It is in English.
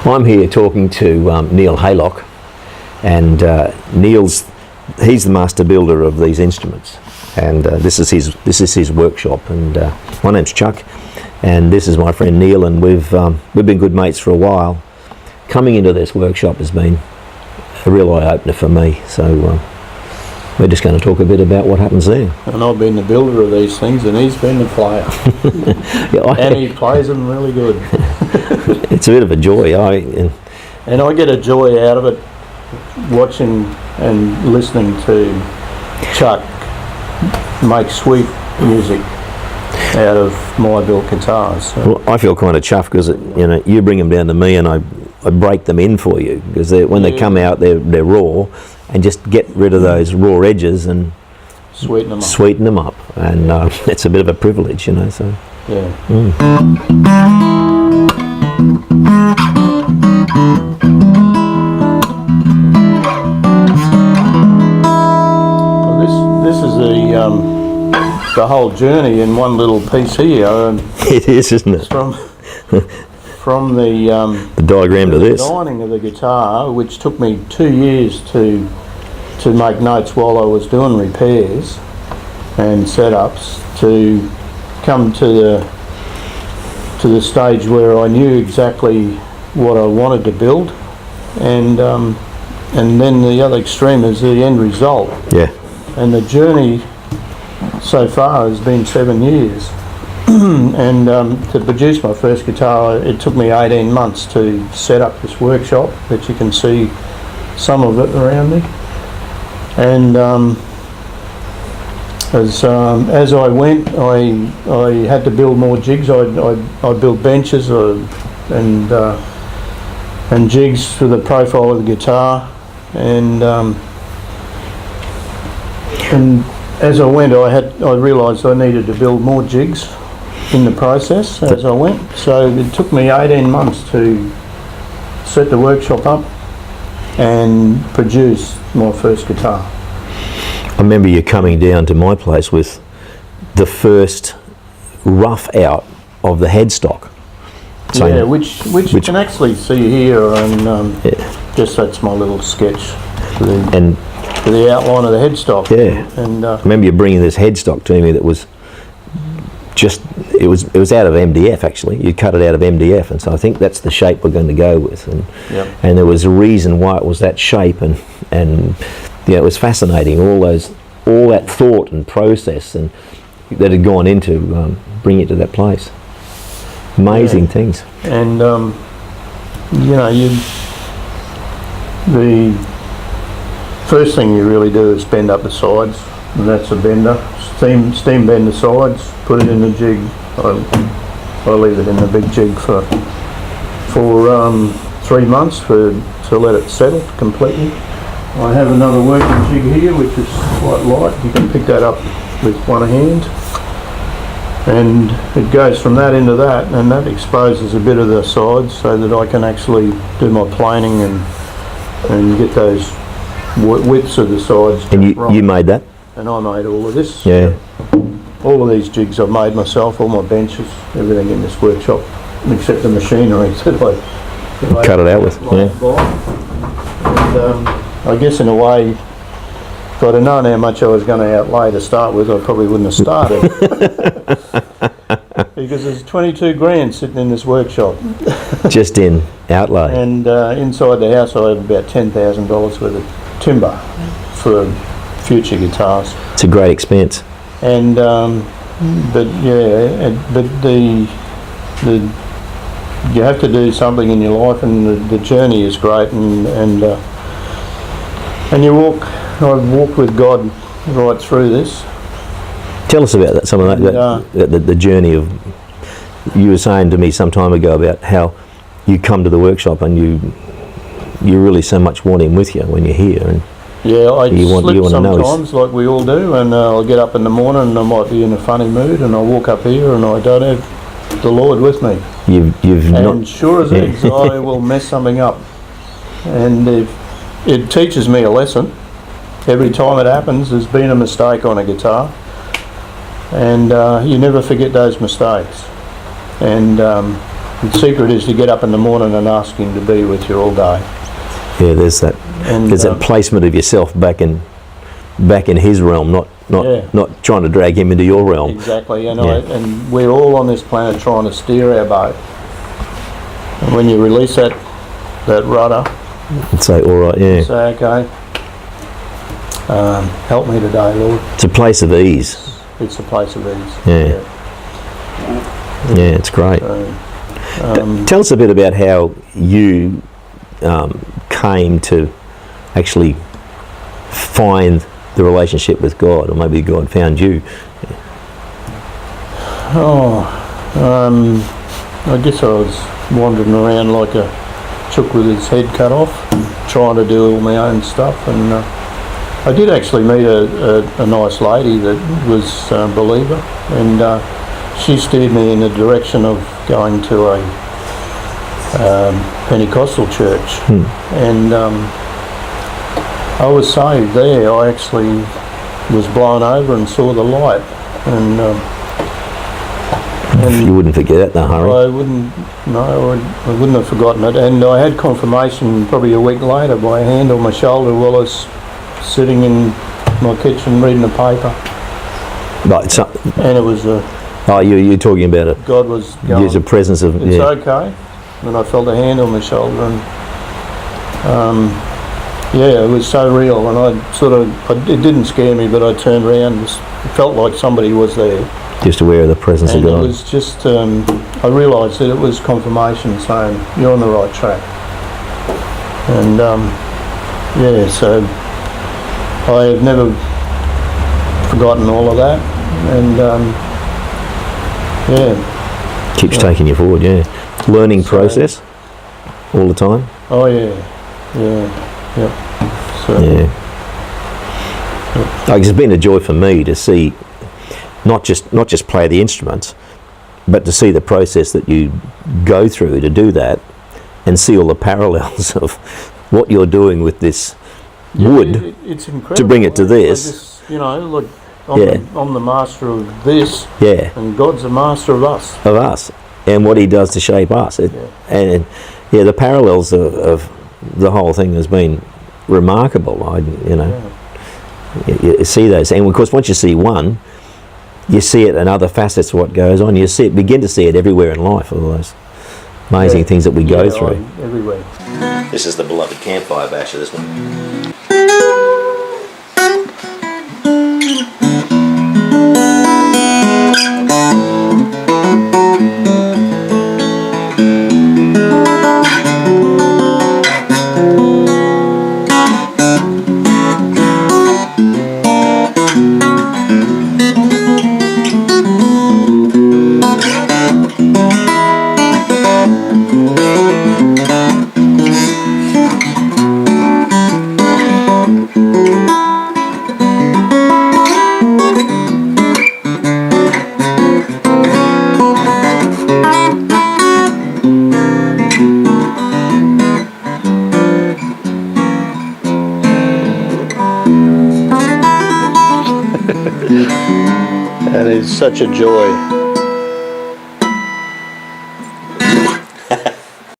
I'm here talking to Neil Haylock, and he's the master builder of these instruments, and this is his workshop. And my name's Chuck, and this is my friend Neil, and we've been good mates for a while. Coming into this workshop has been a real eye-opener for me, so we're just going to talk a bit about what happens there. And I've been the builder of these things, and he's been the player. And he plays them really good. It's a bit of a joy. And I get a joy out of it, watching and listening to Chuck make sweet music out of my built guitars. So. Well, I feel kind of chuffed because you bring them down to me, and I break them in for you, because when they come out, they're raw, and just get rid of those raw edges and sweeten them up, and it's a bit of a privilege, so. Yeah. Well, this is the whole journey in one little piece here. It is, isn't it? From the diagram to this. Designing of the guitar, which took me 2 years to make notes while I was doing repairs and setups, to come to the stage where I knew exactly what I wanted to build, and then the other extreme is the end result. Yeah. And the journey so far has been 7 years. And to produce my first guitar, it took me 18 months to set up this workshop that you can see some of it around me. And as I went, I had to build more jigs. I built benches and jigs for the profile of the guitar, and as I went, I realised I needed to build more jigs in the process as I went. So it took me 18 months to set the workshop up and produce my first guitar. I remember you coming down to my place with the first rough out of the headstock. Yeah, which you can actually see here, and just that's my little sketch for the outline of the headstock. Yeah. And I remember you bringing this headstock to me that was just, it was out of MDF actually. You cut it out of MDF, and so I think that's the shape we're going to go with. And and there was a reason why it was that shape, and it was fascinating, all that thought and process and that had gone into bringing it to that place. Amazing things. And the first thing you really do is bend up the sides, and that's a bender. Steam bend the sides, put it in the jig. I leave it in the big jig for 3 months to let it settle completely. I have another working jig here, which is quite light. You can pick that up with one hand, and it goes from that into that, and that exposes a bit of the sides so that I can actually do my planing and get those widths of the sides. And you made that? And I made all of this. Yeah. All of these jigs I've made myself, all my benches, everything in this workshop, except the machinery that I cut it out with. And I guess in a way, if I'd have known how much I was going to outlay to start with, I probably wouldn't have started. Because there's 22 grand sitting in this workshop. Just in outlay. And inside the house I have about $10,000 worth of timber for future guitars. It's a great expense. And but you have to do something in your life, and the journey is great, and you walk. I've walked with God right through this. Tell us about that. Some of the journey of. You were saying to me some time ago about how you come to the workshop and you really so much want Him with you when you're here. And yeah, I slip sometimes, like we all do, and I'll get up in the morning and I might be in a funny mood, and I'll walk up here and I don't have the Lord with me. And sure as eggs, I will mess something up. And it teaches me a lesson. Every time it happens, there's been a mistake on a guitar, and you never forget those mistakes. And The secret is to get up in the morning and ask him to be with you all day. Yeah, there's that. And, there's that placement of yourself back in his realm, not trying to drag him into your realm. Exactly, and we're all on this planet trying to steer our boat. And when you release that rudder, And say, all right, yeah. say, okay, help me today, Lord. It's a place of ease. It's a place of ease. Yeah. Yeah, it's great. So, Tell us a bit about how you came to actually find the relationship with God, or maybe God found you. I guess I was wandering around like a chook with his head cut off, trying to do all my own stuff, and I did actually meet a nice lady that was a believer, and she steered me in the direction of going to a Pentecostal church, and I was saved there. I actually was blown over and saw the light, and You wouldn't forget it in a hurry. I wouldn't have forgotten it. And I had confirmation probably a week later by a hand on my shoulder while I was sitting in my kitchen reading the paper. Right, so, And it was you're talking about it. God was going, There's a presence of, it's okay. And I felt a hand on my shoulder, and it was so real, and it didn't scare me, but I turned around, it felt like somebody was there. Just aware of the presence And of it God. was just, I realised that it was confirmation saying, you're on the right track. And so I have never forgotten all of that, and Keeps taking you forward, yeah. Learning process all the time. Oh yeah. So, Yeah. Like, it's been a joy for me to see, not just play the instruments, but to see the process that you go through to do that, and see all the parallels of what you're doing with this wood it's incredible to bring it to this. I just, I'm the master of this, Yeah, and God's the master of us. of us, and what he does to shape us. And the parallels of the whole thing has been remarkable. You see those, and of course once you see one, you see it in other facets of what goes on. You begin to see it everywhere in life, all those amazing things that we go through. Everywhere. This is the beloved campfire basher, this one. And it's such a joy